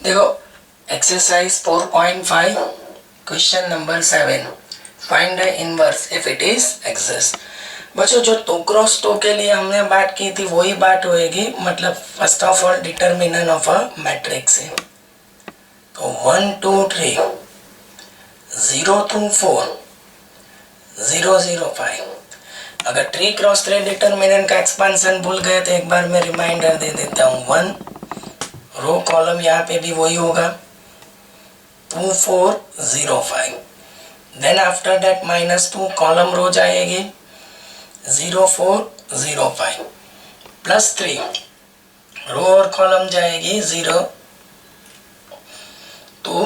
देखो exercise 4.5 question number 7 find the inverse if it is exist. बच्चों जो 2 cross 2 के लिए हमने बात की थी वही बात होएगी, मतलब first of all determinant of a matrix है। तो 1 2 3 0 2 4 0 0 5। अगर 3 क्रॉस 3 डिटर्मिनेंट का एक्सपेंशन भूल गए तो एक बार मैं रिमाइंडर दे देता हूँ। 1 रो कॉलम यहाँ पे भी वही होगा 2 4 0 5। Then after that -2 column row जाएगी 0 4 0 5 प्लस 3 रो और कॉलम जाएगी 0 2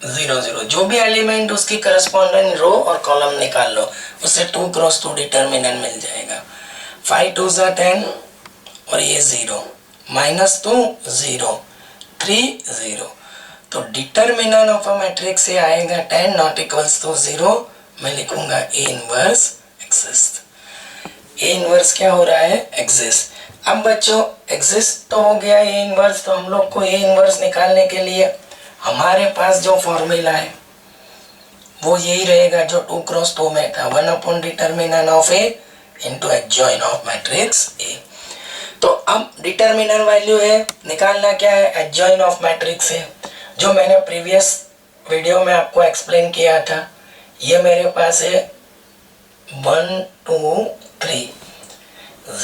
0 0। जो भी एलिमेंट उसकी करस्पॉन्डिंग रो और कॉलम निकाल लो, उससे 2 क्रॉस 2 डिटर्मिनेंट मिल जाएगा। 5 2 10 और ये 0 -2 0 3 0। तो डिटर्मिनेंट ऑफ अ मैट्रिक्स से आएगा 10 नॉट इक्वल्स टू 0। मैं लिखूंगा A inverse exist. A inverse क्या हो रहा है? एग्जिस्ट। अब बच्चों एग्जिस्ट तो हो गया ए इनवर्स, तो हम लोग को ए इनवर्स निकालने के लिए हमारे पास जो फॉर्मूला है वो यही रहेगा जो 2 क्रॉस 2 में था, 1 upon determinant of A into adjoin of matrix A. तो अब डिटर्मिनेंट वैल्यू है, निकालना क्या है? एडजॉइन ऑफ मैट्रिक्स है, जो मैंने प्रीवियस वीडियो में आपको एक्सप्लेन किया था। ये मेरे पास है 1 2 3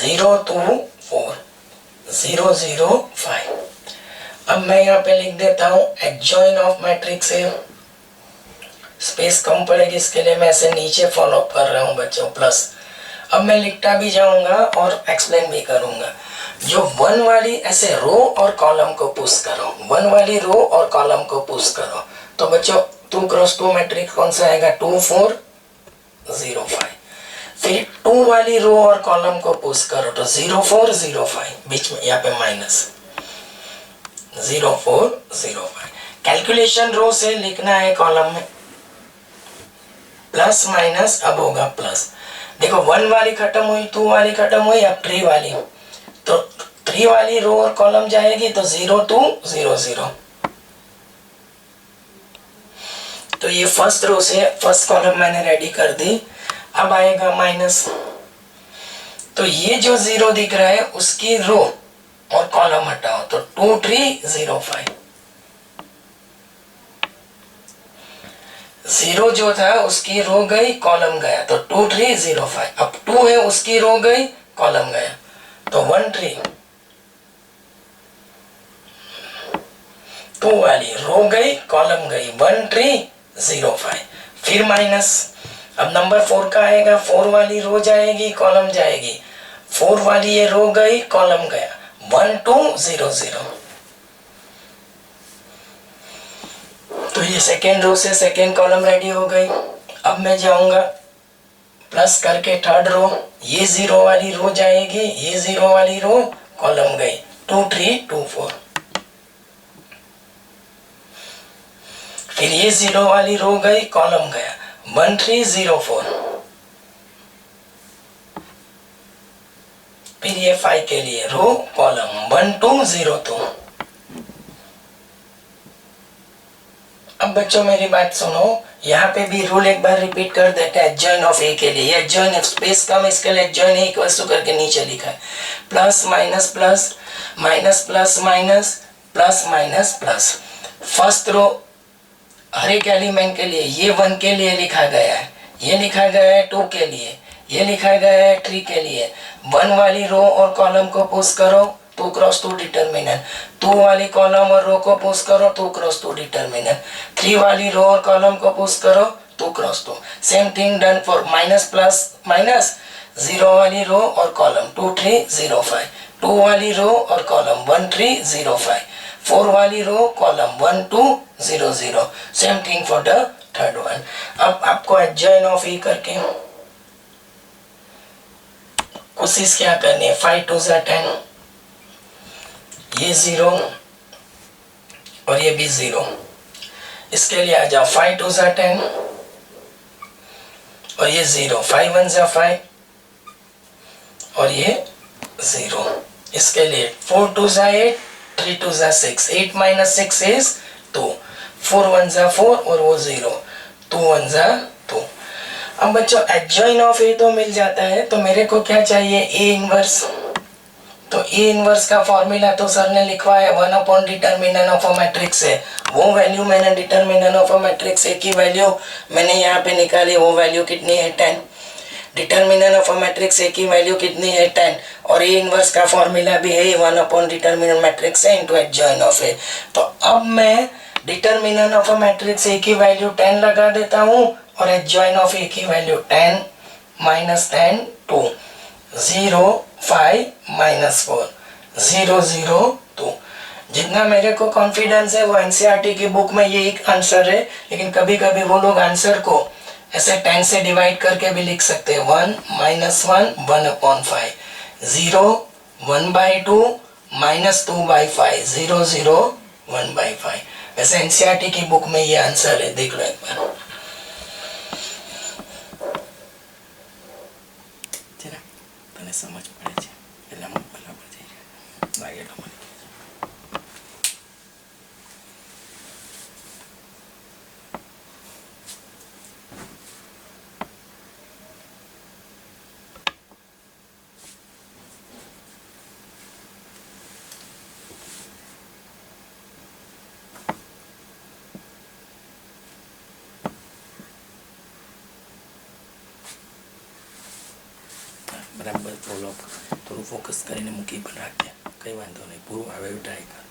0 2 4 0 0 5। अब मैं यहाँ पे लिख देता हूँ एडजॉइन ऑफ मैट्रिक्स है। स्पेस कम पड़ेगी इसके लिए मैं ऐसे नीचे फॉलो कर रहा हूँ बच्चों, प्लस। अब मैं लिखता भी जाऊंगा और एक्सप्लेन भी करूंगा। जो 1 वाली ऐसे रो और कॉलम को पुश करो, 1 वाली रो और कॉलम को पुश करो, तो बच्चों 2 क्रॉस 2 मैट्रिक्स कौन सा आएगा? 2 4 0 5। फिर 2 वाली रो और कॉलम को पुश करो तो 0 4 0 5, बीच में यहाँ पे माइनस 0 4 0 5। कैलकुलेशन रो से लिखना है कॉलम में, प्लस माइनस अब होगा प्लस। देखो 1 वाली खत्म हुई, 2 वाली खत्म हुई, अब 3 वाली, तो 3 वाली रो और कॉलम जाएगी तो 0 2 0 0। तो ये फर्स्ट रो से फर्स्ट कॉलम मैंने रेडी कर दी। अब आएगा माइनस, तो ये जो 0 दिख रहा है उसकी रो और कॉलम हटाओ तो 2 3 0 5। 0 जो था उसकी रो गई कॉलम गया तो 2 3 0 5। अब 2 है उसकी रो गई कॉलम गया तो 1 3। 2 वाली रो गई कॉलम गई 1 3 0 5। फिर माइनस, अब नंबर 4 का आएगा, 4 वाली रो जाएगी कॉलम जाएगी, 4 वाली ये रो गई कॉलम गया 1 2 0 0। तो ये सेकेंड रो से सेकेंड कॉलम रेडी हो गई। अब मैं जाऊंगा प्लस करके थर्ड रो, ये 0 वाली रो जाएगी, ये 0 वाली रो कॉलम गई 2 3 2 4। फिर ये 0 वाली रो गई कॉलम गया 1 3 0 4। फिर ये 5 के लिए रो कॉलम 1 2 0 2। अब बच्चों मेरी बात सुनो, यहाँ पे भी रूल एक बार रिपीट कर देते हैं एडजॉइन ऑफ ए के लिए। एडजॉइन स्पेस कम, इसके लिए एडजॉइन ए इक्वल्स टू करके नीचे लिखा है plus minus plus minus plus minus plus minus plus. First row हर एक एलिमेंट के लिए ये 1 के लिए लिखा गया है, ये लिखा गया है 2 के लिए, ये लिखा गया है 3 के लिए। 1 वाली रो और कॉलम को पुश करो 2 क्रॉस 2 डिटर्मिनेंट, 2 वाली कॉलम और रो को पुश करो 2 क्रॉस 2 डिटर्मिनेंट, 3 वाली रो और कॉलम को पुश करो 2 cross 2। Same thing done for minus plus minus, 0 वाली रो और कॉलम 2 3 0 5, 2 वाली रो और कॉलम 1 3 0 5, 4 वाली row column 1 2 0 0। Same thing for the third one. अब आपको एडजॉइन ऑफ ई करके कोशिश क्या करनी है? 5 2 10, ये 0 और ये भी 0। इसके लिए आ जाओ 5 2 10 और ये 0, 5 1 5 और ये 0। इसके लिए 4 2 8 3 2 ज़ा 6, 8 माइनस 6 इज 2, 4 1 ज़ा 4 और वो 0, 2 1 ज़ा 2। अब बच्चों एडजॉइन ऑफ ए तो मिल जाता है, तो मेरे को क्या चाहिए, ए इनवर्स। तो ए इनवर्स का फॉर्मूला तो सर ने लिखवाया 1 upon determinant of a matrix है, वो वैल्यू मैंने determinant of a matrix a की वैल्यू मैंने यहाँ पे निकाली, वो वैल्यू कितनी है 10। Determinant of a matrix a की वैल्यू कितनी है 10, और ए इनवर्स का फॉर्मूला भी है 1 upon determinant matrix a into adjoint of a. तो अब मैं determinant of a matrix a की वैल्यू 10 लगा देता हूँ और एडजॉइन ऑफ ए की वैल्यू 10 माइनस 10 2, 0 5 माइनस 4, 0 0 2। जितना मेरे को कॉन्फिडेंस है वो एनसीईआरटी की बुक में ये एक आंसर है, लेकिन कभी कभी वो लोग आंसर को ऐसे 10 से डिवाइड करके भी लिख सकते हैं, 1 minus 1 1 upon 5, 0 1 by 2 minus 2 by 5, 0 0 1 by 5। वैसे एनसीईआरटी की बुक में ये आंसर है, देख लो एक बार। तने समझ पड़े છે એટલે હું બરાબર થઈ જાય લાગેલો મને। બરાબર ફોલો થોડું ફોકસ કરીને મૂકી પણ રાખજે, કંઈ વાંધો નહીં, પૂરું આવે એવું ટ્રાય કર।